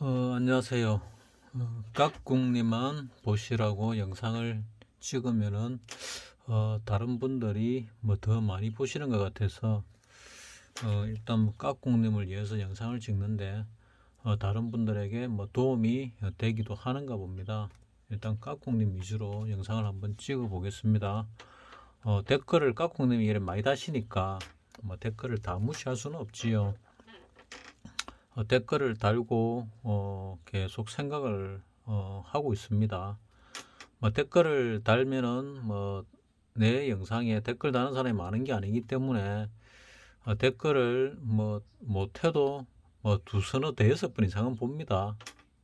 안녕하세요. 깍꿍님만 보시라고 영상을 찍으면은 다른 분들이 뭐 더 많이 보시는 것 같아서 일단 뭐 깍꿍님을 위해서 영상을 찍는데 다른 분들에게 뭐 도움이 되기도 하는가 봅니다. 일단 깍꿍님 위주로 영상을 한번 찍어 보겠습니다. 댓글을 깍꿍님이 이렇게 많이 다시니까 뭐 댓글을 다 무시할 수는 없지요. 댓글을 달고 계속 생각을 하고 있습니다. 뭐 댓글을 달면은 뭐 내 영상에 댓글 다는 사람이 많은 게 아니기 때문에 댓글을 뭐 못해도 뭐 두서너 대여섯 번 이상은 봅니다.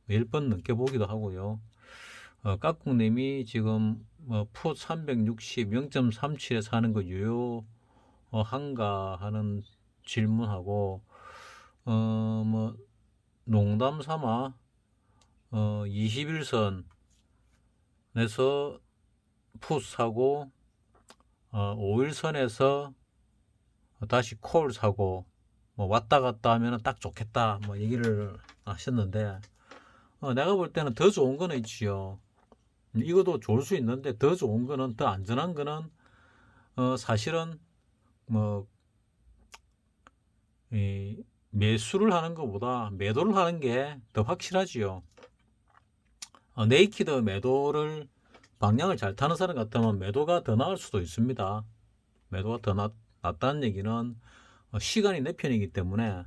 10번 넘게 보기도 하고요. 깍꿍님이 지금 풋 360 0.37에서 하는 거 유효한가 하는 질문하고 뭐 농담 삼아 21선에서 풋 사고 5일선에서 다시 콜 사고 뭐 왔다 갔다 하면 딱 좋겠다 뭐 얘기를 하셨는데 내가 볼 때는 더 좋은 거는 있지요. 이것도 좋을 수 있는데 더 좋은 거는 더 안전한 거는 사실은 뭐 매수를 하는 것보다 매도를 하는 게 더 확실하지요. 네이키드 매도를 방향을 잘 타는 사람 같으면 매도가 더 나을 수도 있습니다. 매도가 더 낫다는 얘기는 시간이 내 편이기 때문에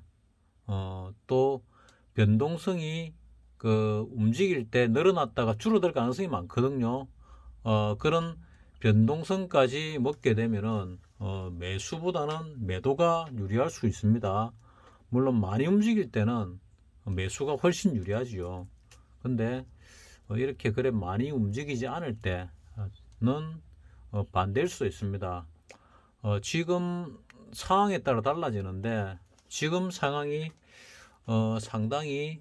또 변동성이 그 움직일 때 늘어났다가 줄어들 가능성이 많거든요. 그런 변동성까지 먹게 되면은 매수보다는 매도가 유리할 수 있습니다. 물론 많이 움직일 때는 매수가 훨씬 유리하지요. 근데 이렇게 그래 많이 움직이지 않을 때는 반대일 수도 있습니다. 지금 상황에 따라 달라지는데 지금 상황이 상당히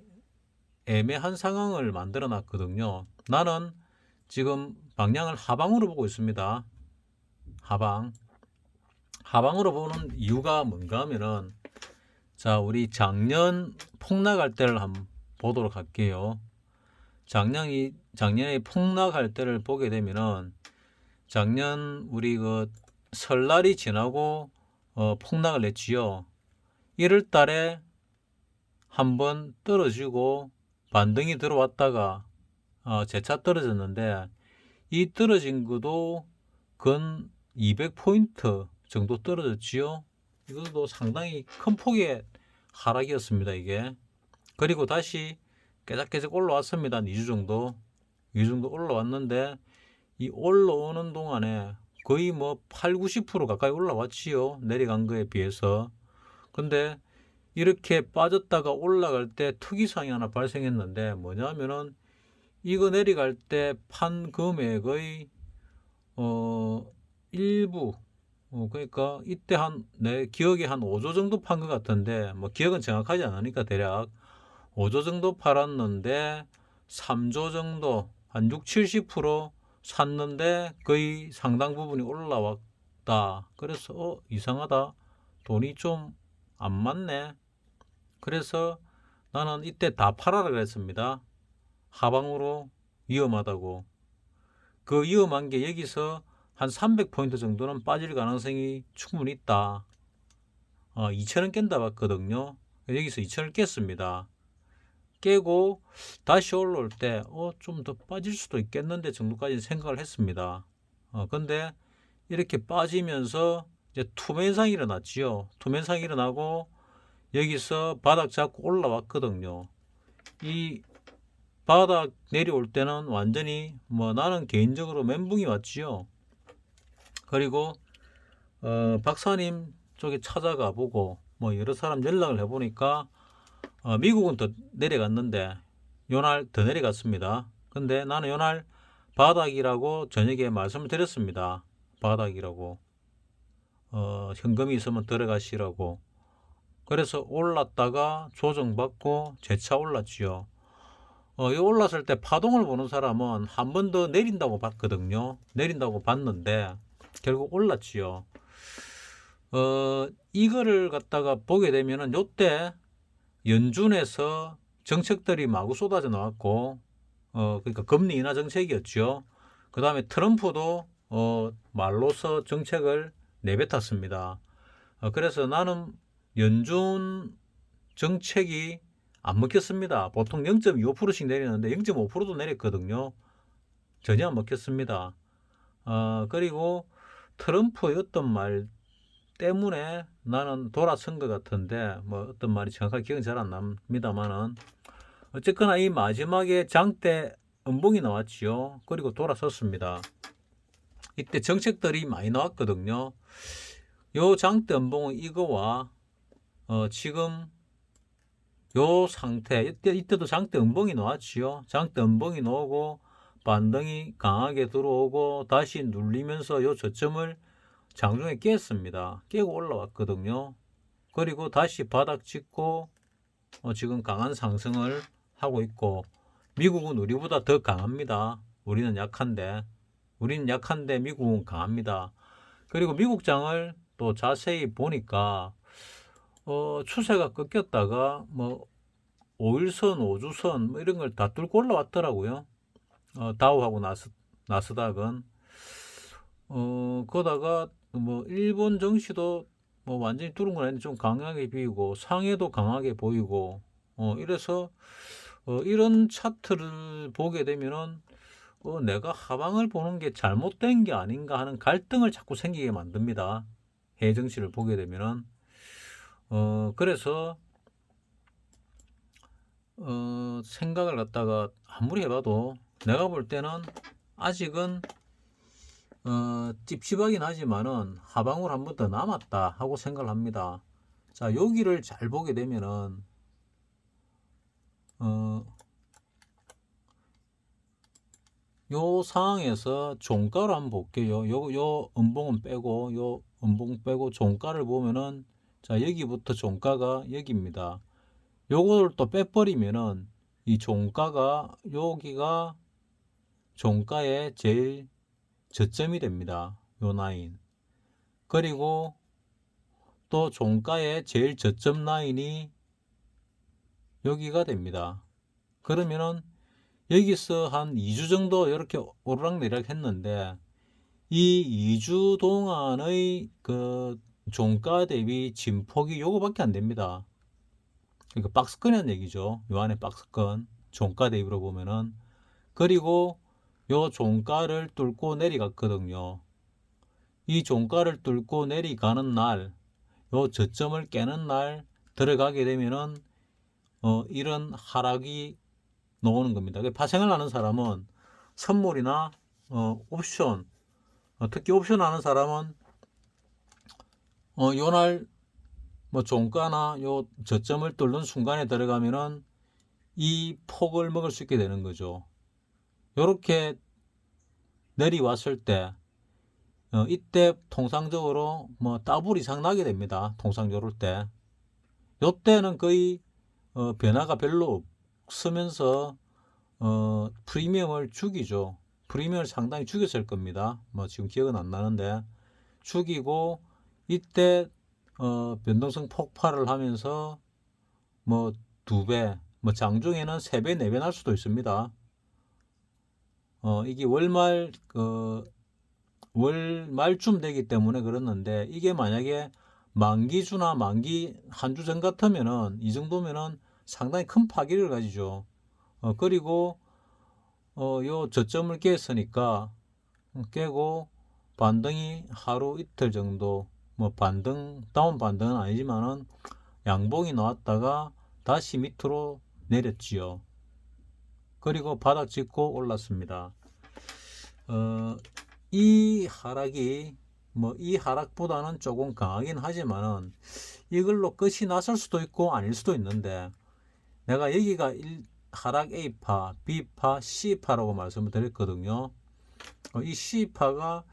애매한 상황을 만들어 놨거든요. 나는 지금 방향을 하방으로 보고 있습니다. 하방으로 보는 이유가 뭔가 하면은 자, 우리 작년 폭락할 때를 한번 보도록 할게요. 작년에 폭락할 때를 보게 되면은 작년 우리 그 설날이 지나고 폭락을 했지요. 1월 달에 한번 떨어지고 반등이 들어왔다가 재차 떨어졌는데 이 떨어진 것도 근 200포인트 정도 떨어졌지요. 이것도 상당히 큰 폭의 하락이었습니다, 이게. 그리고 다시 깨작깨작 올라왔습니다. 2주 정도. 2주 정도 올라왔는데 이 올라오는 동안에 거의 뭐 8, 90% 가까이 올라왔지요. 내려간 거에 비해서. 근데 이렇게 빠졌다가 올라갈 때 특이사항이 하나 발생했는데 뭐냐면은 이거 내려갈 때 판 금액의 일부 그러니까 이때 한 내 기억에 한 5조 정도 판 것 같은데 뭐 기억은 정확하지 않으니까 대략 5조 정도 팔았는데 3조 정도 한 6, 70% 샀는데 거의 상당 부분이 올라왔다. 그래서 이상하다. 돈이 좀 안 맞네. 그래서 나는 이때 다 팔아라 그랬습니다. 하방으로 위험하다고. 그 위험한 게 여기서 한 300포인트 정도는 빠질 가능성이 충분히 있다. 2천원 깬다 봤거든요. 여기서 2천원을 깼습니다. 깨고 다시 올라올 때 좀 더 빠질 수도 있겠는데 정도까지 생각을 했습니다. 근데 이렇게 빠지면서 이제 투매상이 일어났지요. 투매상이 일어나고 여기서 바닥 잡고 올라왔거든요. 이 바닥 내려올 때는 완전히 뭐 나는 개인적으로 멘붕이 왔지요. 그리고 박사님 쪽에 찾아가 보고 뭐 여러 사람 연락을 해보니까 미국은 더 내려갔는데 요날 더 내려갔습니다. 근데 나는 요날 바닥이라고 저녁에 말씀을 드렸습니다. 바닥이라고 현금이 있으면 들어가시라고. 그래서 올랐다가 조정받고 재차 올랐지요. 이 올랐을 때 파동을 보는 사람은 한 번 더 내린다고 봤거든요. 내린다고 봤는데 결국 올랐지요. 이거를 갖다가 보게 되면은 요때 연준에서 정책들이 마구 쏟아져 나왔고, 그러니까 금리 인하 정책이었죠. 그 다음에 트럼프도 말로서 정책을 내뱉었습니다. 그래서 나는 연준 정책이 안 먹혔습니다. 보통 0.25%씩 내리는데 0.5%도 내렸거든요. 전혀 안 먹혔습니다. 그리고 트럼프의 어떤 말 때문에 나는 돌아선 것 같은데, 뭐 어떤 말이 정확하게 기억은 잘 안 납니다만은, 어쨌거나 이 마지막에 장대 음봉이 나왔지요. 그리고 돌아섰습니다. 이때 정책들이 많이 나왔거든요. 요 장대 음봉은 이거와 지금 요 상태, 이때도 장대 음봉이 나왔지요. 장대 음봉이 나오고 반등이 강하게 들어오고 다시 눌리면서 요 저점을 장중에 깼습니다. 깨고 올라왔거든요. 그리고 다시 바닥 찍고 지금 강한 상승을 하고 있고, 미국은 우리보다 더 강합니다. 우리는 약한데 미국은 강합니다. 그리고 미국장을 또 자세히 보니까 추세가 꺾였다가 뭐 5일선, 5주선 뭐 이런 걸 다 뚫고 올라왔더라고요. 다우하고 나스닥은 그러다가 뭐 일본 증시도 뭐 완전히 뚫은 건 아닌데 좀 강하게 비이고 상해도 강하게 보이고 이래서 이런 차트를 보게 되면은 내가 하방을 보는 게 잘못된 게 아닌가 하는 갈등을 자꾸 생기게 만듭니다. 해외 증시를 보게 되면은 그래서 생각을 갖다가 아무리 해봐도 내가 볼 때는 아직은 찝찝하긴 하지만은 하방으로 한 번 더 남았다 하고 생각을 합니다. 자, 여기를 잘 보게 되면은 요 상황에서 종가를 한번 볼게요. 요 음봉은 빼고 요 음봉 빼고 종가를 보면은 자, 여기부터 종가가 여기입니다. 요거를 또 빼버리면은 이 종가가 여기가 종가의 제일 저점이 됩니다. 요 라인. 그리고 또 종가의 제일 저점 라인이 여기가 됩니다. 그러면은 여기서 한 2주 정도 이렇게 오르락내리락 했는데 이 2주 동안의 그 종가 대비 진폭이 요거밖에 안 됩니다. 그러니까 박스권이라는 얘기죠. 요 안에 박스권 종가 대비로 보면은. 그리고 요 종가를 뚫고 내려갔거든요. 이 종가를 뚫고 내려가는 날, 요 저점을 깨는 날 들어가게 되면은 이런 하락이 나오는 겁니다. 파생을 하는 사람은 선물이나 옵션, 특히 옵션 하는 사람은 요날 뭐 종가나 요 저점을 뚫는 순간에 들어가면은 이 폭을 먹을 수 있게 되는 거죠. 요렇게 내려왔을 때 이때 통상적으로 뭐 더블 이상 나게 됩니다. 통상적으로 때. 요때는 거의 변화가 별로 없으면서 프리미엄을 죽이죠. 프리미엄을 상당히 죽였을 겁니다. 뭐 지금 기억은 안 나는데 죽이고 이때 변동성 폭발을 하면서 뭐 2배, 뭐 장중에는 3배, 4배 날 수도 있습니다. 이게 월 말쯤 되기 때문에 그렇는데 이게 만약에 만기주나 만기 한 주 전 같으면은 이 정도면은 상당히 큰 파기를 가지죠. 그리고 요 저점을 깼으니까 깨고 반등이 하루 이틀 정도 뭐 반등 다운 반등은 아니지만은 양봉이 나왔다가 다시 밑으로 내렸지요. 그리고 바닥 찍고 올랐습니다. 이 하락이 뭐 이 하락보다는 조금 강하긴 하지만은 이걸로 끝이 났을 수도 있고 아닐 수도 있는데 내가 여기가 하락 A파, B파, C파라고 말씀을 드렸거든요. 이 C파가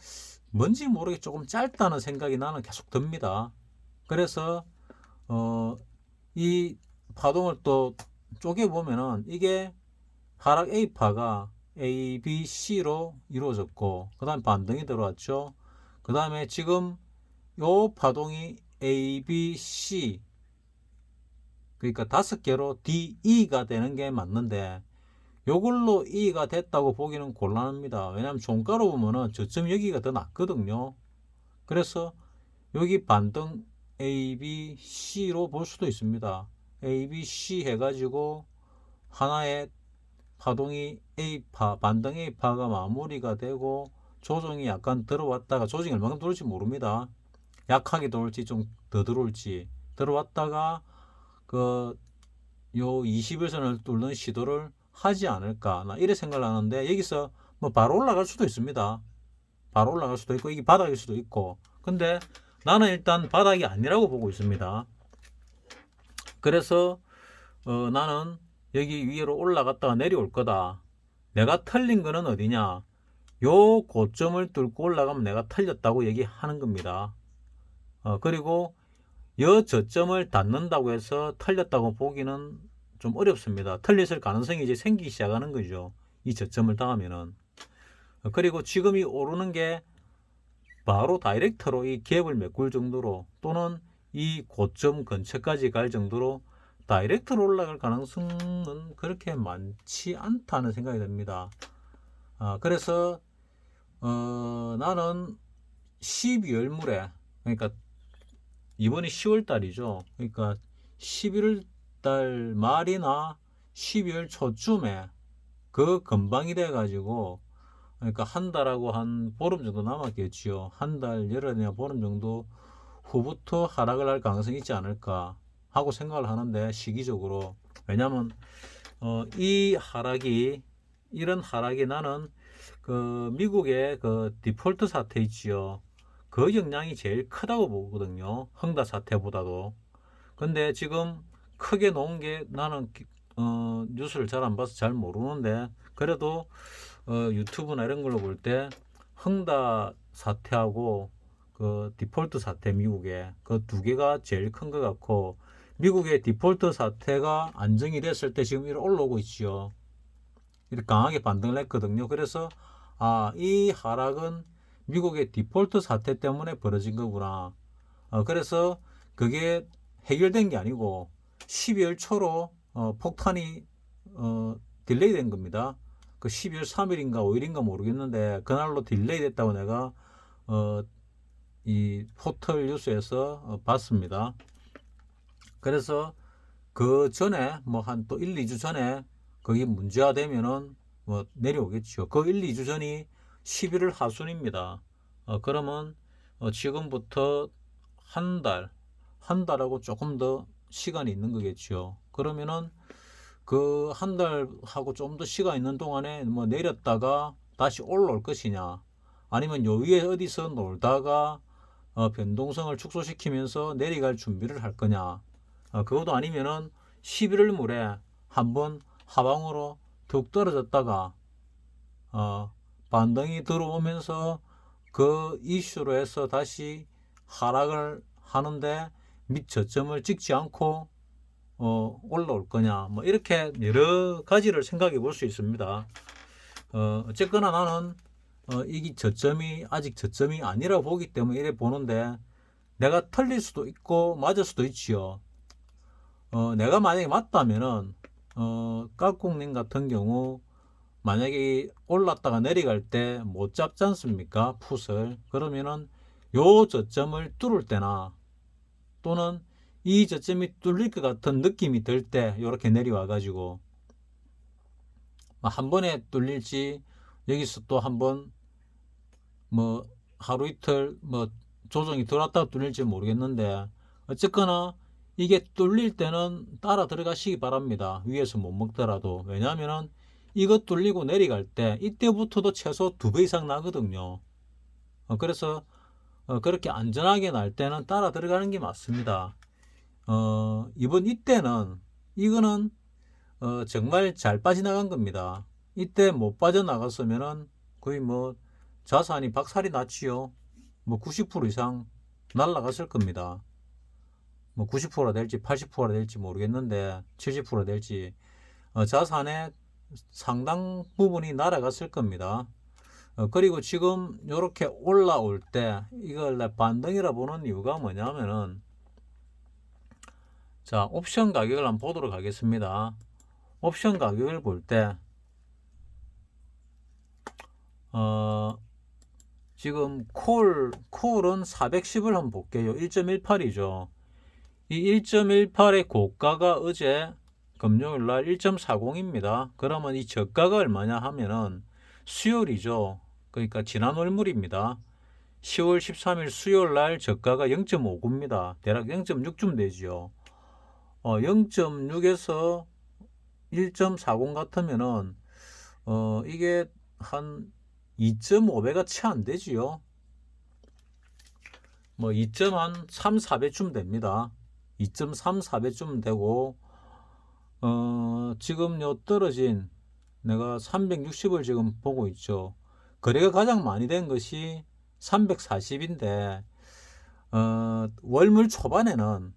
뭔지 모르게 조금 짧다는 생각이 나는 계속 듭니다. 그래서 이 파동을 또 쪼개보면은 이게 하락 A파가 A, B, C로 이루어졌고 그 다음에 반등이 들어왔죠. 그 다음에 지금 요 파동이 A, B, C 그러니까 5개로 DE가 되는 게 맞는데 요걸로 E가 됐다고 보기는 곤란합니다. 왜냐하면 종가로 보면은 저점 여기가 더 낮거든요. 그래서 여기 반등 A, B, C로 볼 수도 있습니다. A, B, C 해가지고 하나의 파동이 A파, 반등 A파가 마무리가 되고 조정이 약간 들어왔다가 조정이 얼마큼 들어올지 모릅니다. 약하게 들어올지 좀 더 들어올지 들어왔다가 그 요 21선을 뚫는 시도를 하지 않을까 나 이래 생각을 하는데 여기서 뭐 바로 올라갈 수도 있습니다. 바로 올라갈 수도 있고 이게 바닥일 수도 있고 근데 나는 일단 바닥이 아니라고 보고 있습니다. 그래서 나는 여기 위로 올라갔다가 내려올 거다. 내가 틀린 거는 어디냐? 요 고점을 뚫고 올라가면 내가 틀렸다고 얘기하는 겁니다. 그리고 요 저점을 닫는다고 해서 틀렸다고 보기는 좀 어렵습니다. 틀렸을 가능성이 이제 생기기 시작하는 거죠. 이 저점을 닿으면은. 그리고 지금이 오르는 게 바로 다이렉트로 이 갭을 메꿀 정도로 또는 이 고점 근처까지 갈 정도로 다이렉트로 올라갈 가능성은 그렇게 많지 않다는 생각이 듭니다. 그래서 나는 12월 물에 그러니까 이번이 10월 달이죠. 그러니까 11월 달 말이나 12월 초쯤에 그 금방이 돼 가지고 그러니까 한 달하고 한 보름 정도 남았겠지요. 한 달, 열흘이나 보름 정도 후부터 하락을 할 가능성이 있지 않을까 하고 생각을 하는데 시기적으로 왜냐면 이 하락이 이런 하락이 나는 그 미국의 그 디폴트 사태 있지요. 그 영향이 제일 크다고 보거든요. 흥다 사태보다도. 근데 지금 크게 놓은 게 나는 뉴스를 잘 안 봐서 잘 모르는데 그래도 유튜브나 이런 걸로 볼 때 흥다 사태하고 그 디폴트 사태 미국의 그 두 개가 제일 큰 것 같고 미국의 디폴트 사태가 안정이 됐을 때 지금 이렇게 올라오고 있지요. 이렇게 강하게 반등을 했거든요. 그래서 이 하락은 미국의 디폴트 사태 때문에 벌어진 거구나. 그래서 그게 해결된 게 아니고 12월 초로 폭탄이 딜레이 된 겁니다. 그 12월 3일인가 5일인가 모르겠는데 그날로 딜레이 됐다고 내가 이 포털 뉴스에서 봤습니다. 그래서 그 전에 뭐 한 또 1, 2주 전에 그게 문제가 되면은 뭐 내려오겠죠. 그 1, 2주 전이 11월 하순입니다. 그러면 지금부터 한 달하고 조금 더 시간이 있는 거겠죠. 그러면은 그 한 달하고 좀 더 시간 있는 동안에 뭐 내렸다가 다시 올라올 것이냐, 아니면 요 위에 어디서 놀다가 변동성을 축소시키면서 내려갈 준비를 할 거냐, 그것도 아니면은 11월 물에 한번 하방으로 툭 떨어졌다가 반등이 들어오면서 그 이슈로 해서 다시 하락을 하는데 밑 저점을 찍지 않고 올라올 거냐, 뭐 이렇게 여러 가지를 생각해 볼 수 있습니다. 어쨌거나 나는 이게 저점이 아직 저점이 아니라 보기 때문에 이래 보는데 내가 틀릴 수도 있고 맞을 수도 있지요. 내가 만약에 맞다면은 깍꿍님 같은 경우 만약에 올랐다가 내려갈 때 못 잡지 않습니까? 풋을. 그러면은 요 저점을 뚫을 때나 또는 이 저점이 뚫릴 것 같은 느낌이 들 때 이렇게 내려와 가지고 한 번에 뚫릴지 여기서 또 한번 뭐 하루 이틀 뭐 조정이 들어왔다가 뚫릴지 모르겠는데 어쨌거나 이게 뚫릴 때는 따라 들어가시기 바랍니다. 위에서 못 먹더라도. 왜냐하면은 이거 뚫리고 내려갈 때 이때부터도 최소 2배 이상 나거든요. 그래서 그렇게 안전하게 날 때는 따라 들어가는 게 맞습니다. 이번 이때는 이거는 정말 잘 빠져나간 겁니다. 이때 못 빠져나갔으면은 거의 뭐 자산이 박살이 났지요. 뭐 90% 이상 날라갔을 겁니다. 뭐 90%가 될지 80%가 될지 모르겠는데 70%가 될지 자산의 상당 부분이 날아갔을 겁니다. 그리고 지금 이렇게 올라올 때 이걸 반등이라 보는 이유가 뭐냐면은 자, 옵션 가격을 한번 보도록 하겠습니다. 옵션 가격을 볼 때, 지금 콜은 410을 한번 볼게요. 1.18이죠. 이 1.18의 고가가 어제 금요일 날 1.40입니다. 그러면 이 저가가 얼마냐 하면은 수요일이죠. 그러니까 지난 월물입니다. 10월 13일 수요일 날 저가가 0.59입니다. 대략 0.6쯤 되지요. 0.6에서 1.40 같으면은 이게 한 2.5배가 채 안 되지요. 뭐 2.3, 4배쯤 됩니다. 2.3, 4배쯤 되고 지금 요 떨어진 내가 360을 지금 보고 있죠. 거래가 가장 많이 된 것이 340인데 월물 초반에는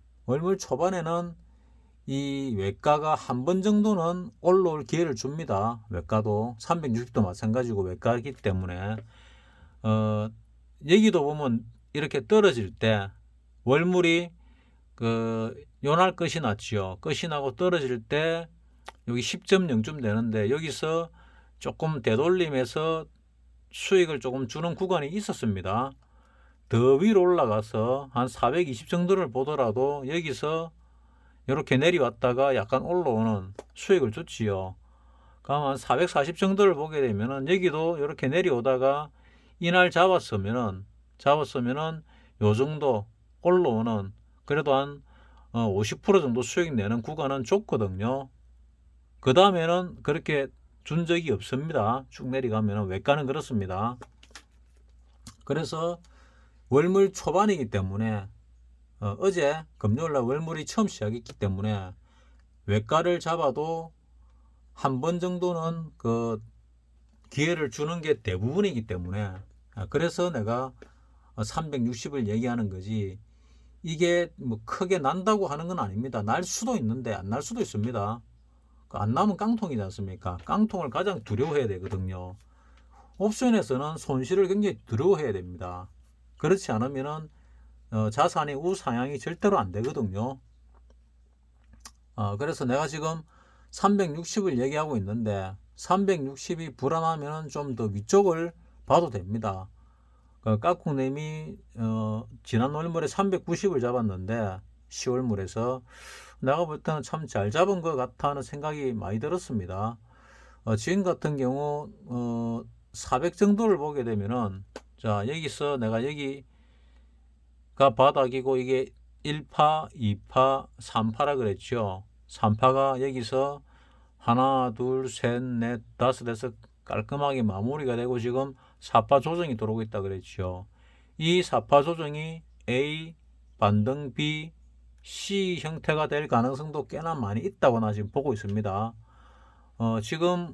이 외가가 한 번 정도는 올라올 기회를 줍니다. 외가도 360도 마찬가지고 외가이기 때문에 여기도 보면 이렇게 떨어질 때 월물이 요날 끝이 났지요. 끝이 나고 떨어질 때 여기 10.0쯤 되는데 여기서 조금 되돌림해서 수익을 조금 주는 구간이 있었습니다. 더 위로 올라가서 한 420 정도를 보더라도 여기서 이렇게 내려왔다가 약간 올라오는 수익을 줬지요. 그러면 440 정도를 보게 되면은 여기도 이렇게 내려오다가 이날 잡았으면은 요 정도 올라오는 그래도 한 50% 정도 수익 내는 구간은 좋거든요. 그 다음에는 그렇게 준 적이 없습니다. 쭉 내려가면 외가는 그렇습니다. 그래서 월물 초반이기 때문에 어제 금요일날 월물이 처음 시작했기 때문에 외가를 잡아도 한 번 정도는 그 기회를 주는 게 대부분이기 때문에 그래서 내가 360을 얘기하는 거지 이게 뭐 크게 난다고 하는 건 아닙니다. 날 수도 있는데 안 날 수도 있습니다. 안 나면 깡통이지 않습니까? 깡통을 가장 두려워해야 되거든요. 옵션에서는 손실을 굉장히 두려워해야 됩니다. 그렇지 않으면은 자산의 우상향이 절대로 안 되거든요. 그래서 내가 지금 360을 얘기하고 있는데 360이 불안하면 좀 더 위쪽을 봐도 됩니다. 까꿍님이 지난 월물에 390을 잡았는데 10월물에서 내가 볼 때는 참 잘 잡은 것 같아 하는 생각이 많이 들었습니다. 지금 같은 경우 400 정도를 보게 되면은 자 여기서 내가 여기가 바닥이고 이게 1파, 2파, 3파라 그랬죠. 3파가 여기서 하나, 둘, 셋, 넷, 다섯에서 깔끔하게 마무리가 되고 지금 4파 조정이 들어오고 있다 그랬죠. 이 4파 조정이 A, 반등 B, C 형태가 될 가능성도 꽤나 많이 있다고 나 지금 보고 있습니다. 지금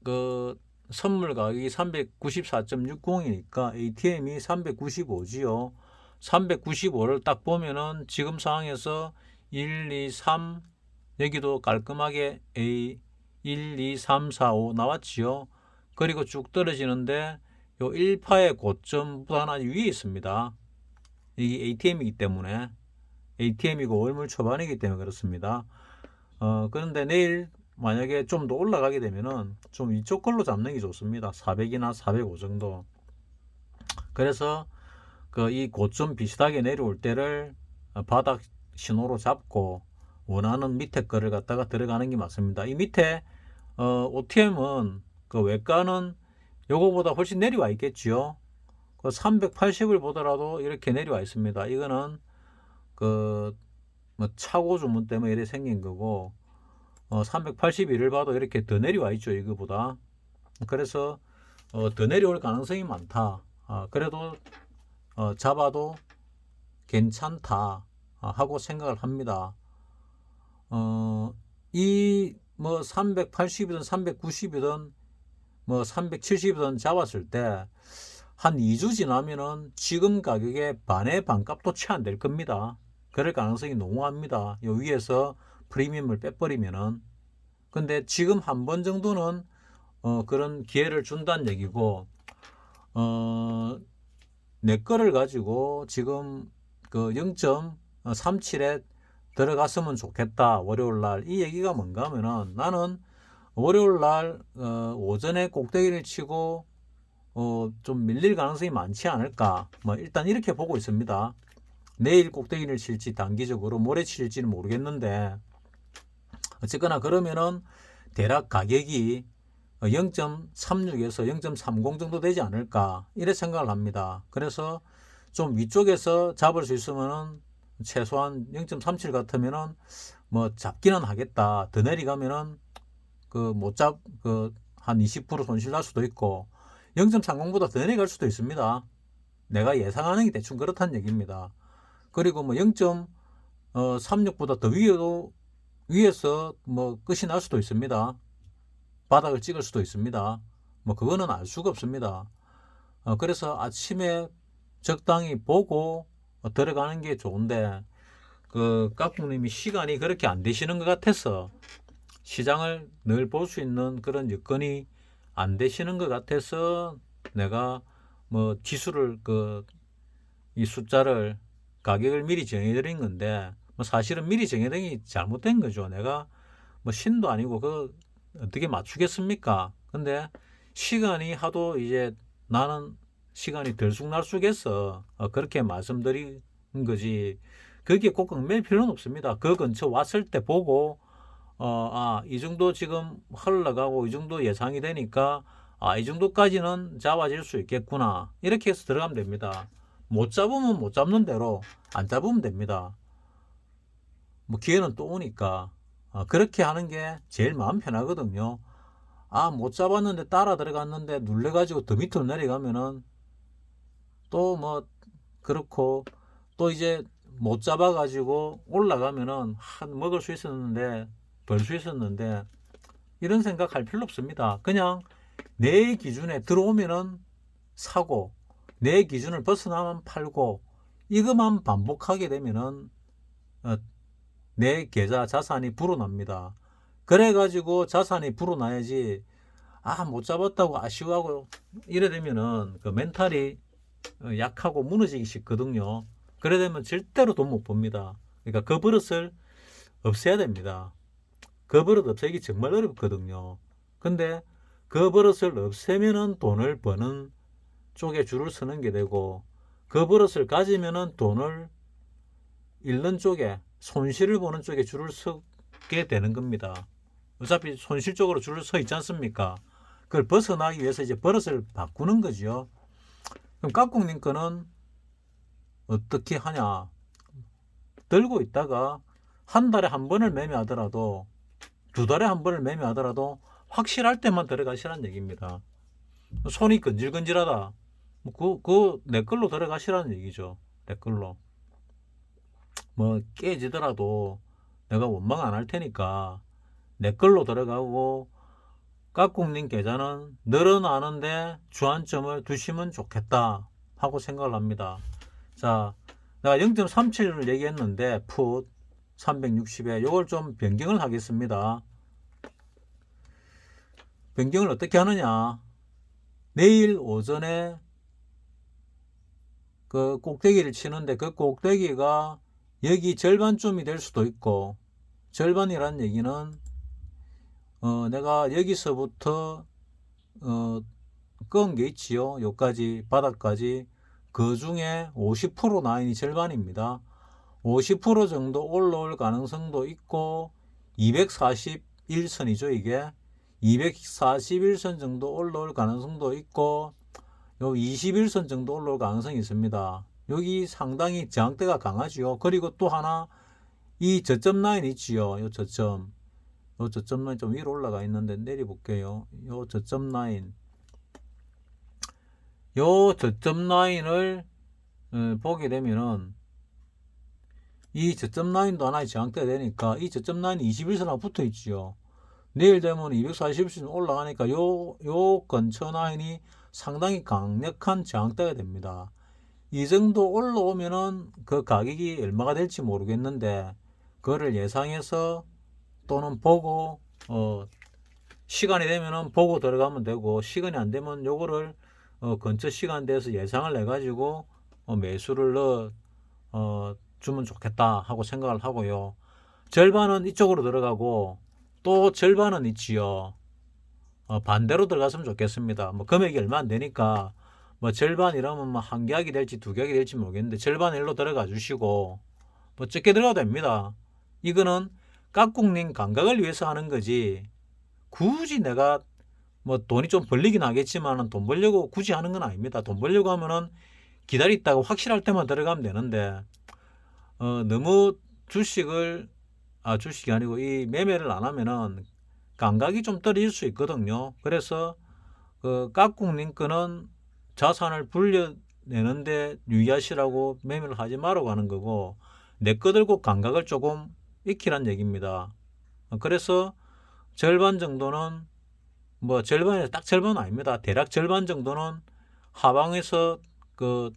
그 선물 가격이 394.60이니까 ATM이 395지요. 395를 딱 보면은 지금 상황에서 1, 2, 3 여기도 깔끔하게 A 1, 2, 3, 4, 5 나왔지요. 그리고 쭉 떨어지는데 요 1파의 고점보다 하나 위에 있습니다. 이게 ATM이기 때문에 ATM이고 월물 초반이기 때문에 그렇습니다. 그런데 내일 만약에 좀 더 올라가게 되면은 좀 이쪽 걸로 잡는 게 좋습니다. 400이나 405 정도. 그래서 이 고점 비슷하게 내려올 때를 바닥 신호로 잡고 원하는 밑에 거를 갖다가 들어가는 게 맞습니다. 이 밑에 OTM은 그 외가는 요거보다 훨씬 내려와 있겠지요. 그 380을 보더라도 이렇게 내려와 있습니다. 이거는 뭐 차고 주문 때문에 이렇게 생긴 거고 381을 봐도 이렇게 더 내려와 있죠. 이거보다. 그래서 더 내려올 가능성이 많다. 그래도 잡아도 괜찮다 하고 생각을 합니다. 이 뭐 380이든 390이든 뭐 370이든 잡았을 때 한 2주 지나면은 지금 가격의 반의 반값도 채 안 될 겁니다. 그럴 가능성이 농후합니다. 요 위에서 프리미엄을 빼버리면은. 근데 지금 한 번 정도는 그런 기회를 준다는 얘기고 내 거를 가지고 지금 그 0.37에 들어갔으면 좋겠다. 월요일 날. 이 얘기가 뭔가 하면은 나는 월요일 날 오전에 꼭대기를 치고 좀 밀릴 가능성이 많지 않을까. 뭐 일단 이렇게 보고 있습니다. 내일 꼭대기를 칠지 단기적으로 모레 칠지는 모르겠는데 어쨌거나 그러면은 대략 가격이 0.36에서 0.30 정도 되지 않을까 이래 생각을 합니다. 그래서 좀 위쪽에서 잡을 수 있으면은 최소한 0.37 같으면은 뭐 잡기는 하겠다. 더 내려가면은 그 못 잡 그 한 20% 손실 날 수도 있고 0.30보다 더 내려갈 수도 있습니다. 내가 예상하는 게 대충 그렇다는 얘기입니다. 그리고 뭐 0.36보다 더 위에서 뭐 끝이 날 수도 있습니다. 바닥을 찍을 수도 있습니다. 뭐 그거는 알 수가 없습니다. 그래서 아침에 적당히 보고 들어가는 게 좋은데 그 깍꿍님이 시간이 그렇게 안 되시는 것 같아서 시장을 늘 볼 수 있는 그런 여건이 안 되시는 것 같아서 내가 뭐 지수를 이 숫자를 가격을 미리 정해드린 건데 뭐 사실은 미리 정해드린 게 잘못된 거죠. 내가 뭐 신도 아니고 어떻게 맞추겠습니까? 근데 시간이 하도 이제 나는 시간이 들쑥날쑥해서 그렇게 말씀드린 거지. 그게 꼭 매일 필요는 없습니다. 그 근처 왔을 때 보고 이 정도 지금 흘러가고 이 정도 예상이 되니까 이 정도까지는 잡아질 수 있겠구나. 이렇게 해서 들어가면 됩니다. 못 잡으면 못 잡는 대로 안 잡으면 됩니다. 뭐 기회는 또 오니까 그렇게 하는 게 제일 마음 편하거든요. 못 잡았는데 따라 들어갔는데 눌려가지고 더 밑으로 내려가면은 또 뭐 그렇고 또 이제 못 잡아가지고 올라가면은 먹을 수 있었는데 벌 수 있었는데 이런 생각할 필요 없습니다. 그냥 내 기준에 들어오면은 사고 내 기준을 벗어나면 팔고 이것만 반복하게 되면은 내 계좌 자산이 불어납니다. 그래가지고 자산이 불어나야지 못 잡았다고 아쉬워하고 이래 되면은 그 멘탈이 약하고 무너지기 쉽거든요. 그래 되면 절대로 돈 못 법니다. 그러니까 그 버릇을 없애야 됩니다. 그 버릇 없애기 정말 어렵거든요. 근데 그 버릇을 없애면은 돈을 버는 쪽에 줄을 서는 게 되고 그 버릇을 가지면은 돈을 잃는 쪽에 손실을 보는 쪽에 줄을 서게 되는 겁니다. 어차피 손실 쪽으로 줄을 서 있지 않습니까? 그걸 벗어나기 위해서 이제 버릇을 바꾸는 거죠. 그럼 깍꿍님 거는 어떻게 하냐? 들고 있다가 한 달에 한 번을 매매하더라도 두 달에 한 번을 매매하더라도 확실할 때만 들어가시라는 얘기입니다. 손이 건질건질하다. 내 걸로 들어가시라는 얘기죠. 내 걸로. 뭐 깨지더라도 내가 원망 안 할 테니까 내 걸로 들어가고 깍꿍님 계좌는 늘어나는데 주안점을 두시면 좋겠다 하고 생각을 합니다. 자, 내가 0.37을 얘기했는데 풋 360에 요걸 좀 변경을 하겠습니다. 변경을 어떻게 하느냐? 내일 오전에 그 꼭대기를 치는데 그 꼭대기가 여기 절반쯤이 될 수도 있고 절반이란 얘기는 내가 여기서부터 끈 게 있지요. 여기까지 바닥까지 그 중에 50% 라인이 절반입니다. 50% 정도 올라올 가능성도 있고 241선이죠. 이게 241선 정도 올라올 가능성도 있고 요 21선 정도 올라올 가능성이 있습니다. 여기 상당히 저항대가 강하지요. 그리고 또 하나 이 저점 라인 있지요. 요 저점 라인 좀 위로 올라가 있는데 내려볼게요. 요 저점 라인을 보게 되면은 이 저점 라인도 하나의 저항대가 되니까 이 저점 라인이 21선하고 붙어 있지요. 내일 되면 240선 올라가니까 요 근처 라인이 상당히 강력한 저항대가 됩니다. 이 정도 올라오면은 그 가격이 얼마가 될지 모르겠는데 그거를 예상해서 또는 보고 시간이 되면은 보고 들어가면 되고 시간이 안 되면 요거를 근처 시간 돼서 예상을 내 가지고 매수를 넣어 주면 좋겠다 하고 생각을 하고요. 절반은 이쪽으로 들어가고 또 절반은 있지요. 반대로 들어갔으면 좋겠습니다. 뭐 금액이 얼마 안 되니까 뭐 절반 이러면 뭐 한 계약이 될지 두 계약이 될지 모르겠는데 절반 일로 들어가 주시고 뭐 적게 들어가도 됩니다. 이거는 깍꿍님 감각을 위해서 하는 거지 굳이 내가 뭐 돈이 좀 벌리긴 하겠지만 돈 벌려고 굳이 하는 건 아닙니다. 돈 벌려고 하면은 기다리다가 확실할 때만 들어가면 되는데 너무 주식이 아니고 이 매매를 안 하면은 감각이 좀 떨어질 수 있거든요. 그래서 그 깍꿍님 거는 자산을 불려내는데 유의하시라고 매매를 하지 말라고 하는 거고 내 거 들고 감각을 조금 익히란 얘기입니다. 그래서 절반 정도는 뭐 절반에서 딱 절반은 아닙니다. 대략 절반 정도는 하방에서 그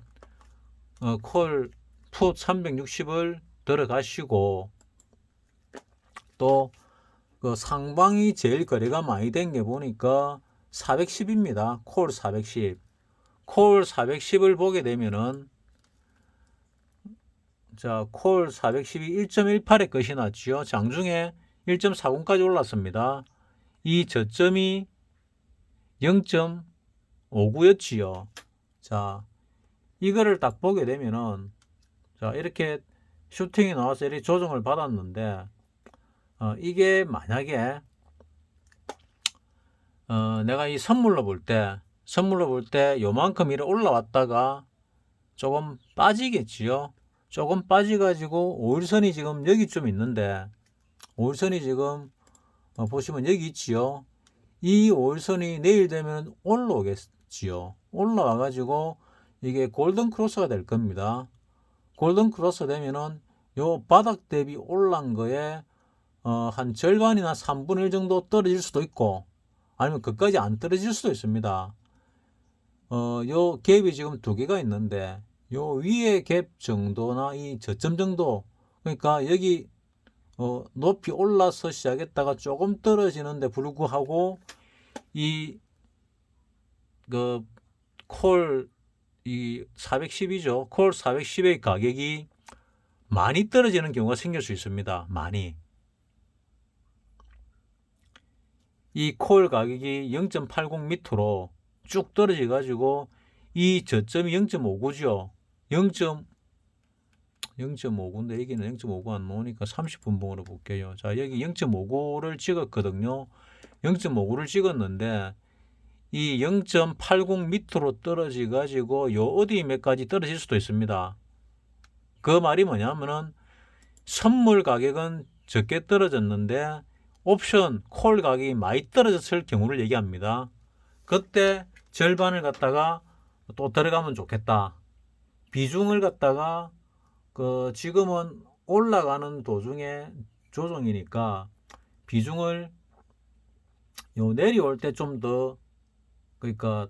콜 풋 360을 들어가시고 또 그 상방이 제일 거래가 많이 된 게 보니까 410입니다. 콜 410. 콜 410을 보게 되면은 자, 콜 410이 1.18에 끝이 났지요. 장중에 1.40까지 올랐습니다. 이 저점이 0.59였지요. 자, 이거를 딱 보게 되면은 자, 이렇게 슈팅이 나와서 이렇게 조정을 받았는데 이게 만약에 내가 이 선물로 볼 때 요만큼 이렇게 올라왔다가 조금 빠지겠지요. 조금 빠지가지고 5일선이 지금 여기쯤 있는데 5일선이 지금 보시면 여기 있지요. 이 5일선이 내일 되면 올라오겠지요. 올라와가지고 이게 골든 크로스가 될 겁니다. 골든 크로스 되면은 요 바닥 대비 올라온 거에 한 절반이나 3분의 1 정도 떨어질 수도 있고 아니면 그까지 안 떨어질 수도 있습니다. 요 갭이 지금 두 개가 있는데 요 위에 갭 정도나 이 저점 정도 그러니까 여기 높이 올라서 시작했다가 조금 떨어지는데 불구하고 이 그 콜 이 410이죠. 콜 410의 가격이 많이 떨어지는 경우가 생길 수 있습니다. 많이. 이 콜 가격이 0.80 밑으로 쭉 떨어져 가지고 이 저점이 0.59죠. 0.59인데 여기는 0.59 안 나오니까 30분봉으로 볼게요. 자, 여기 0.59를 찍었거든요. 0.59를 찍었는데 이 0.80 밑으로 떨어져 가지고 요 어디 몇 가지 떨어질 수도 있습니다. 그 말이 뭐냐면은 선물 가격은 적게 떨어졌는데 옵션 콜 가격이 많이 떨어졌을 경우를 얘기합니다. 그때 절반을 갖다가 또 들어가면 좋겠다. 비중을 갖다가 지금은 올라가는 도중에 조정이니까 비중을 요 내려올 때 좀 더 그러니까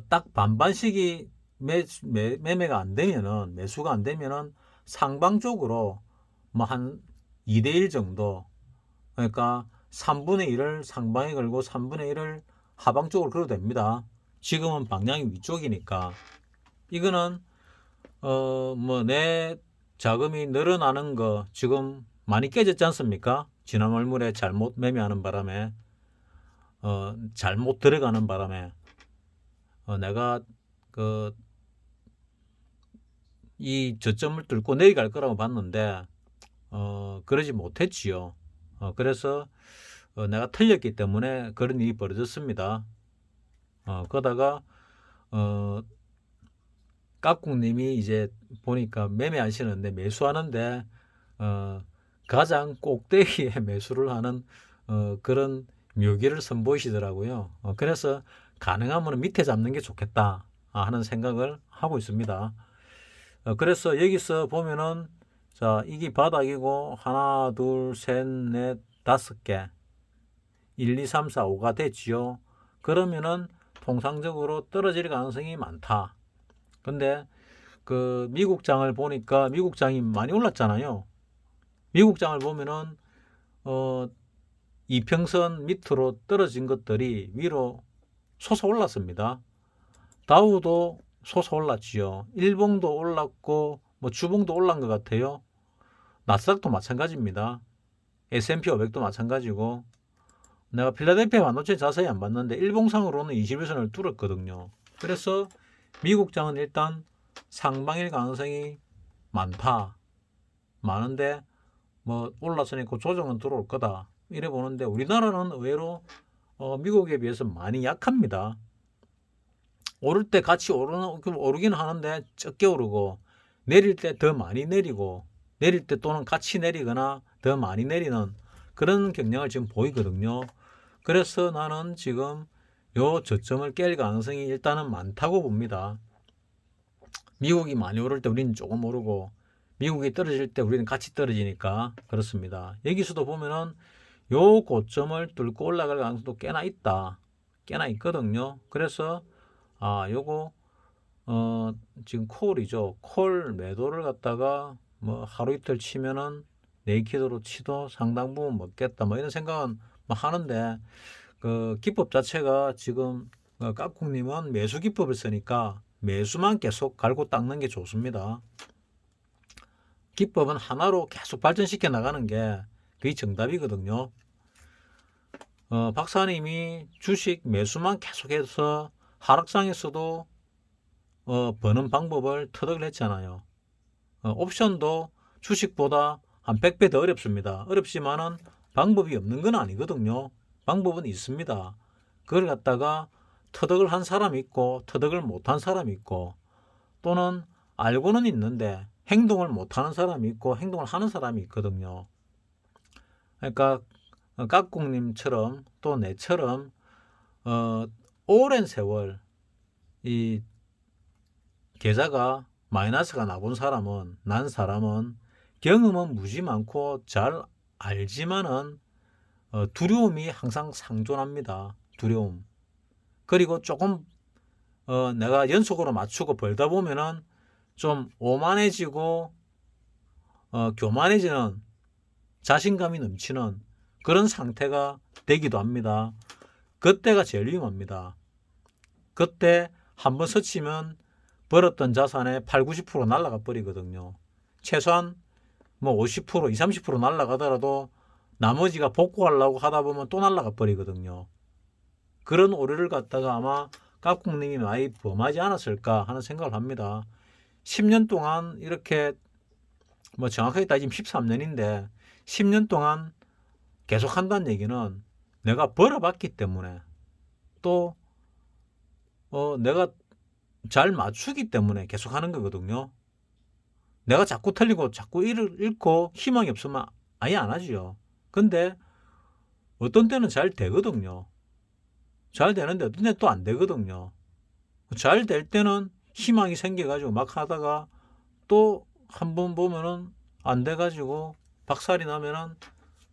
딱 반반씩이 매매가 안 되면은 매수가 안 되면은 상방 쪽으로 뭐 한 2대1 정도 그러니까 3분의 1을 상방에 걸고 3분의 1을 하방 쪽으로 걸어도 됩니다. 지금은 방향이 위쪽이니까 이거는 뭐 내 자금이 늘어나는 거 지금 많이 깨졌지 않습니까? 지난 월물에 잘못 매매하는 바람에 잘못 들어가는 바람에 내가 이 저점을 뚫고 내려갈 거라고 봤는데 그러지 못했지요. 그래서 내가 틀렸기 때문에 그런 일이 벌어졌습니다. 그러다가 깍꿍님이 이제 보니까 매매하시는데 매수하는데 가장 꼭대기에 매수를 하는 그런 묘기를 선보이시더라고요. 그래서 가능하면 밑에 잡는 게 좋겠다 하는 생각을 하고 있습니다. 그래서 여기서 보면은 자 이게 바닥이고 하나 둘셋넷 다섯 개 1, 2, 3, 4, 5가 됐지요. 그러면은 통상적으로 떨어질 가능성이 많다. 근데 그 미국장을 보니까 미국장이 많이 올랐잖아요. 미국장을 보면은 이평선 밑으로 떨어진 것들이 위로 솟아올랐습니다. 다우도 솟아올랐지요. 일봉도 올랐고 뭐 주봉도 올란 것 같아요. 나스닥도 마찬가지입니다. S&P 500도 마찬가지고, 내가 필라델피아 반도체 자세히 안 봤는데 일봉상으로는 21선을 뚫었거든요. 그래서 미국장은 일단 상방일 가능성이 많은데 뭐 올라서니까 조정은 들어올 거다 이래 보는데, 우리나라는 의외로 미국에 비해서 많이 약합니다. 오를 때 같이 오르긴 하는데 적게 오르고, 내릴 때 더 많이 내리고, 내릴 때 또는 같이 내리거나 더 많이 내리는 그런 경향을 지금 보이거든요. 그래서 나는 지금 요 저점을 깰 가능성이 일단은 많다고 봅니다. 미국이 많이 오를 때 우리는 조금 오르고, 미국이 떨어질 때 우리는 같이 떨어지니까 그렇습니다. 여기서도 보면은 요 고점을 뚫고 올라갈 가능성도 꽤나 있거든요. 그래서 요거 지금 콜이죠. 콜 매도를 갖다가 뭐 하루 이틀 치면은 네이키드로 치도 상당 부분 먹겠다 뭐 이런 생각은 뭐 하는데, 그 기법 자체가 지금 까꿍님은 매수 기법을 쓰니까 매수만 계속 갈고 닦는 게 좋습니다. 기법은 하나로 계속 발전시켜 나가는 게 그게 정답이거든요. 박사님이 주식 매수만 계속해서 하락장에서도 버는 방법을 터득을 했잖아요. 옵션도 주식보다 한 100배 더 어렵습니다. 어렵지만은 방법이 없는 건 아니거든요. 방법은 있습니다. 그걸 갖다가 터득을 한 사람이 있고 터득을 못한 사람이 있고, 또는 알고는 있는데 행동을 못하는 사람이 있고 행동을 하는 사람이 있거든요. 그러니까 깍꿍님처럼 또 내처럼 오랜 세월 이 계좌가 마이너스가 난 사람은 경험은 무지 많고 잘 알지만은 두려움이 항상 상존합니다. 두려움. 그리고 조금 내가 연속으로 맞추고 벌다 보면은 좀 오만해지고 교만해지는, 자신감이 넘치는 그런 상태가 되기도 합니다. 그때가 제일 위험합니다. 그때 한번 스치면 벌었던 자산의 8, 90% 날아가 버리거든요. 최소한 뭐 50%, 20, 30% 날아가더라도 나머지가 복구하려고 하다 보면 또 날아가 버리거든요. 그런 오류를 갖다가 아마 깍꿍님이 많이 범하지 않았을까 하는 생각을 합니다. 10년 동안 이렇게, 뭐 정확하게 따지면 13년인데 10년 동안 계속 한다는 얘기는 내가 벌어봤기 때문에, 또 내가 잘 맞추기 때문에 계속 하는 거거든요. 내가 자꾸 틀리고 자꾸 잃고 희망이 없으면 아예 안 하지요. 근데 어떤 때는 잘 되거든요. 잘 되는데 어떤 때는 또 안 되거든요. 잘 될 때는 희망이 생겨가지고 막 하다가 또 한 번 보면은 안 돼가지고 박살이 나면은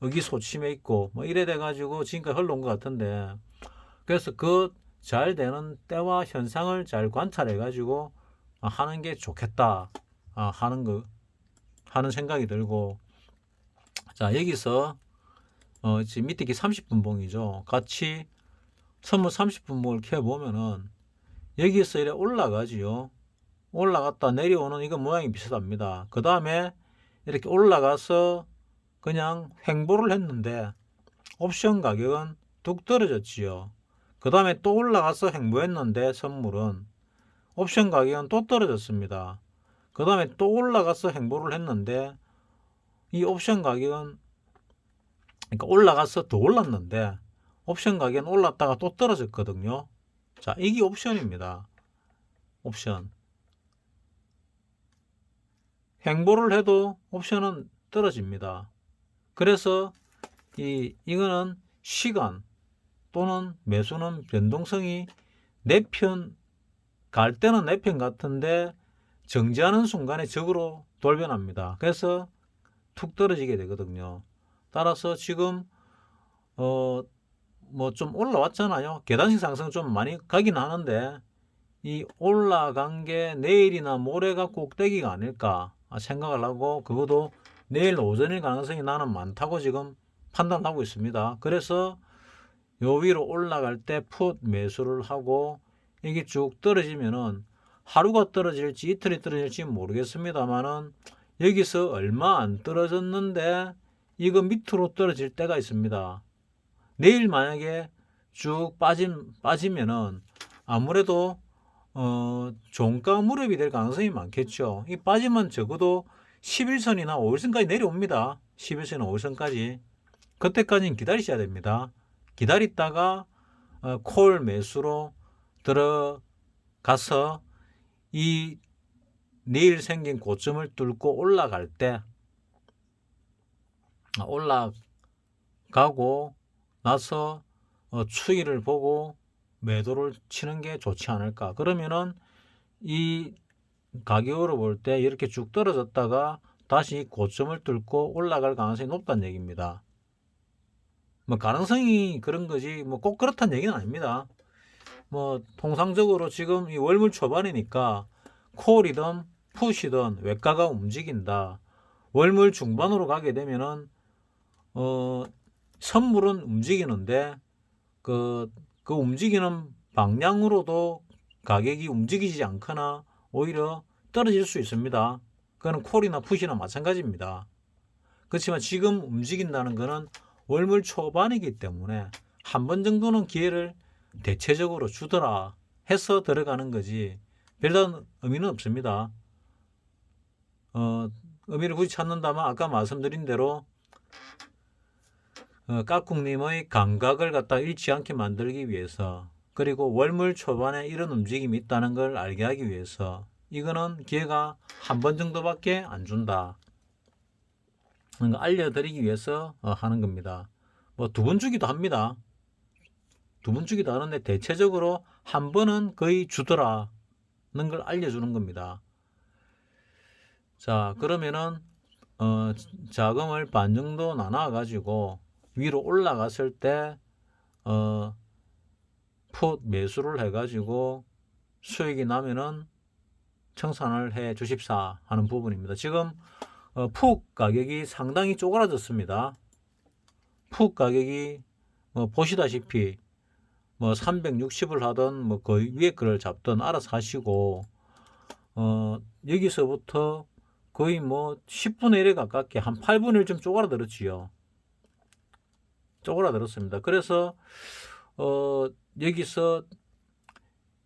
의기소침해 있고 뭐 이래 돼가지고 지금까지 흘러온 것 같은데, 그래서 그 잘 되는 때와 현상을 잘 관찰해가지고 하는 게 좋겠다 하는 생각이 들고, 자 여기서 지금 밑에 게 30분 봉이죠. 같이 선물 30분 봉을 켜보면은 여기서 이래 올라가지요. 올라갔다 내려오는 이거 모양이 비슷합니다. 그 다음에 이렇게 올라가서 그냥 횡보를 했는데 옵션 가격은 뚝 떨어졌지요. 그 다음에 또 올라가서 횡보했는데 선물은 옵션 가격은 또 떨어졌습니다. 그 다음에 또 올라가서 횡보를 했는데 이 옵션 가격은, 그러니까 올라가서 더 올랐는데 옵션 가격은 올랐다가 또 떨어졌거든요. 자, 이게 옵션입니다. 옵션. 횡보를 해도 옵션은 떨어집니다. 그래서 이거는 시간 또는 매수는 변동성이 내 편 갈 때는 내 편 같은데 정지하는 순간에 적으로 돌변합니다. 그래서 툭 떨어지게 되거든요. 따라서 지금 뭐 좀 올라왔잖아요. 계단식 상승 좀 많이 가긴 하는데 이 올라간 게 내일이나 모레가 꼭대기가 아닐까 생각을 하고, 그것도 내일 오전일 가능성이 나는 많다고 지금 판단하고 있습니다. 그래서 요 위로 올라갈 때 풋 매수를 하고, 이게 쭉 떨어지면은 하루가 떨어질지 이틀이 떨어질지 모르겠습니다만은 여기서 얼마 안 떨어졌는데 이거 밑으로 떨어질 때가 있습니다. 내일 만약에 쭉 빠지면은 아무래도 종가 무렵이 될 가능성이 많겠죠. 이 빠지면 적어도 11선이나 5일선까지 내려옵니다. 11선이나 5일선까지. 그때까지는 기다리셔야 됩니다. 기다리다가 콜 매수로 들어가서 이 내일 생긴 고점을 뚫고 올라갈 때 올라가고 나서 추이를 보고 매도를 치는 게 좋지 않을까. 그러면은 이 가격으로 볼 때 이렇게 쭉 떨어졌다가 다시 고점을 뚫고 올라갈 가능성이 높다는 얘기입니다. 뭐 가능성이 그런 거지 뭐 꼭 그렇다는 얘기는 아닙니다. 뭐 통상적으로 지금 이 월물 초반이니까 콜이든 풋이든 외가가 움직인다. 월물 중반으로 가게 되면은 선물은 움직이는데 그 움직이는 방향으로도 가격이 움직이지 않거나 오히려 떨어질 수 있습니다. 그거는 콜이나 풋이나 마찬가지입니다. 그렇지만 지금 움직인다는 것은 월물 초반이기 때문에 한 번 정도는 기회를 대체적으로 주더라 해서 들어가는 거지 별다른 의미는 없습니다. 의미를 굳이 찾는다면 아까 말씀드린 대로 까꿍님의 감각을 갖다 잃지 않게 만들기 위해서 그리고 월물 초반에 이런 움직임이 있다는 걸 알게 하기 위해서 이거는 기회가 한 번 정도밖에 안 준다. 알려드리기 위해서 하는 겁니다. 뭐 두 번 주기도 합니다. 두 번 주기도 하는데 대체적으로 한 번은 거의 주더라는 걸 알려주는 겁니다. 자, 그러면은 자금을 반 정도 나눠 가지고 위로 올라갔을 때 풋 매수를 해 가지고 수익이 나면은 청산을 해 주십사 하는 부분입니다. 지금 풋 가격이 상당히 쪼그라졌습니다. 풋 가격이 보시다시피 360을 하던 거의 위에 거를 잡던 알아서 하시고 여기서부터 거의 10분의 1에 가깝게 한 8분의 1 좀 쪼그라들었지요. 쪼그라들었습니다. 그래서 여기서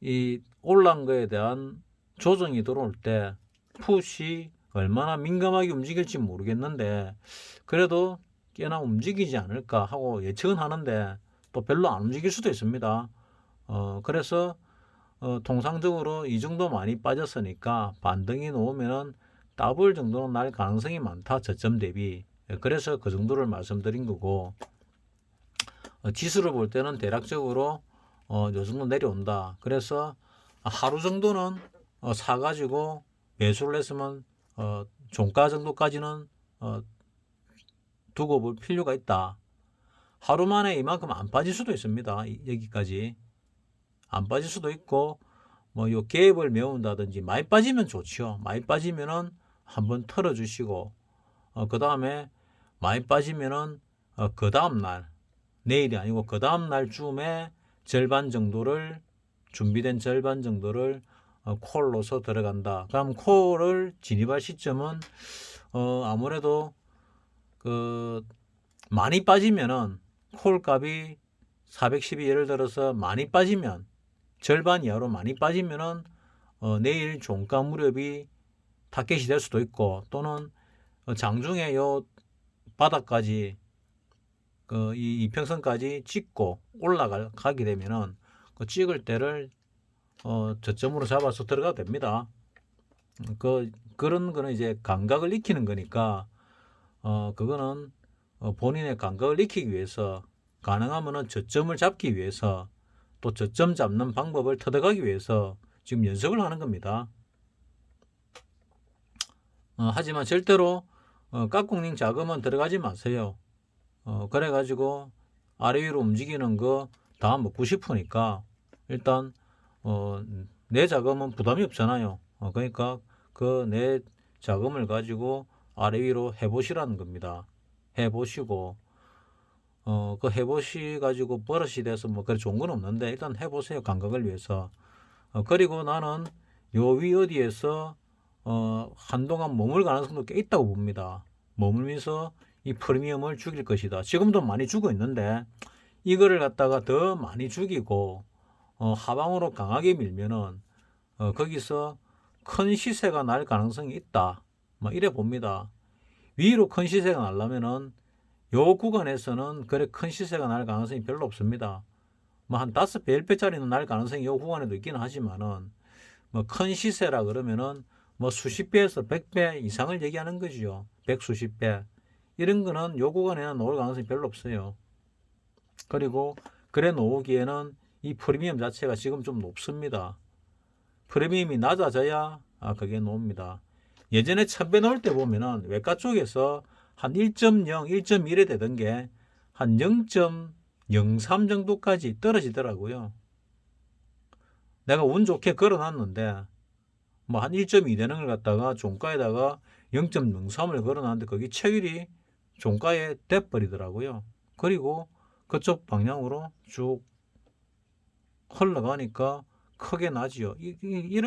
이 올라온 거에 대한 조정이 들어올 때 풋이 얼마나 민감하게 움직일지 모르겠는데 그래도 꽤나 움직이지 않을까 하고 예측은 하는데 또 별로 안 움직일 수도 있습니다. 그래서 통상적으로 이 정도 많이 빠졌으니까 반등이 놓으면은 더블 정도는 날 가능성이 많다. 저점 대비. 그래서 그 정도를 말씀드린 거고 지수를 볼 때는 대략적으로 요 정도 내려온다. 그래서 하루 정도는 사가지고 매수를 했으면 종가 정도까지는 두고 볼 필요가 있다. 하루 만에 이만큼 안 빠질 수도 있습니다. 여기까지 안 빠질 수도 있고 요 갭을 메운다든지 많이 빠지면 좋죠. 많이 빠지면은 한번 털어 주시고 그 다음에 많이 빠지면은 그 다음 날 내일이 아니고 그 다음 날 쯤에 절반 정도를 준비된 절반 정도를 콜로서 들어간다. 그럼 콜을 진입할 시점은 아무래도 많이 빠지면은 콜 값이 410이 예를 들어서 많이 빠지면 절반 이하로 많이 빠지면은 내일 종가 무렵이 타겟이 될 수도 있고 또는 장중에 요 바닥까지 이 이평선까지 찍고 올라가게 되면은 찍을 때를 저점으로 잡아서 들어가도 됩니다. 그런 거는 이제 감각을 익히는 거니까 그거는 본인의 감각을 익히기 위해서 가능하면은 저점을 잡기 위해서 또 저점 잡는 방법을 터득하기 위해서 지금 연습을 하는 겁니다. 하지만 절대로 깍꿍링 자금은 들어가지 마세요. 그래가지고 아래 위로 움직이는 거 다 먹고 싶으니까 일단 내 자금은 부담이 없잖아요. 그러니까 그 내 자금을 가지고 아래 위로 해보시라는 겁니다. 해보시고 그 해보시 가지고 버릇이 돼서 그래 좋은 건 없는데 일단 해보세요. 감각을 위해서. 그리고 나는 요 위 어디에서 한동안 머물 가능성도 꽤 있다고 봅니다. 머물면서 이 프리미엄을 죽일 것이다. 지금도 많이 주고 있는데 이거를 갖다가 더 많이 죽이고 하방으로 강하게 밀면은 거기서 큰 시세가 날 가능성이 있다. 뭐 이래 봅니다. 위로 큰 시세가 나려면은 요 구간에서는 그래 큰 시세가 날 가능성이 별로 없습니다. 뭐 한 5배, 10배짜리는 날 가능성이 요 구간에도 있기는 하지만은 뭐 큰 시세라 그러면은 뭐 수십 배에서 100배 이상을 얘기하는 거죠. 100 수십 배. 이런 거는 요 구간에는 나올 가능성이 별로 없어요. 그리고 그래 놓기에는 이 프리미엄 자체가 지금 좀 높습니다. 프리미엄이 낮아져야 그게 나옵니다. 예전에 1000배 나올 때 보면은 외과 쪽에서 한 1.0, 1.1에 되던 게 한 0.03 정도까지 떨어지더라고요. 내가 운 좋게 걸어놨는데 뭐 한 1.2 되는 걸 갖다가 종가에다가 0.03을 걸어놨는데 거기 체결이 종가에 돼버리더라고요. 그리고 그쪽 방향으로 쭉 흘러가니까 크게 나지요. 이런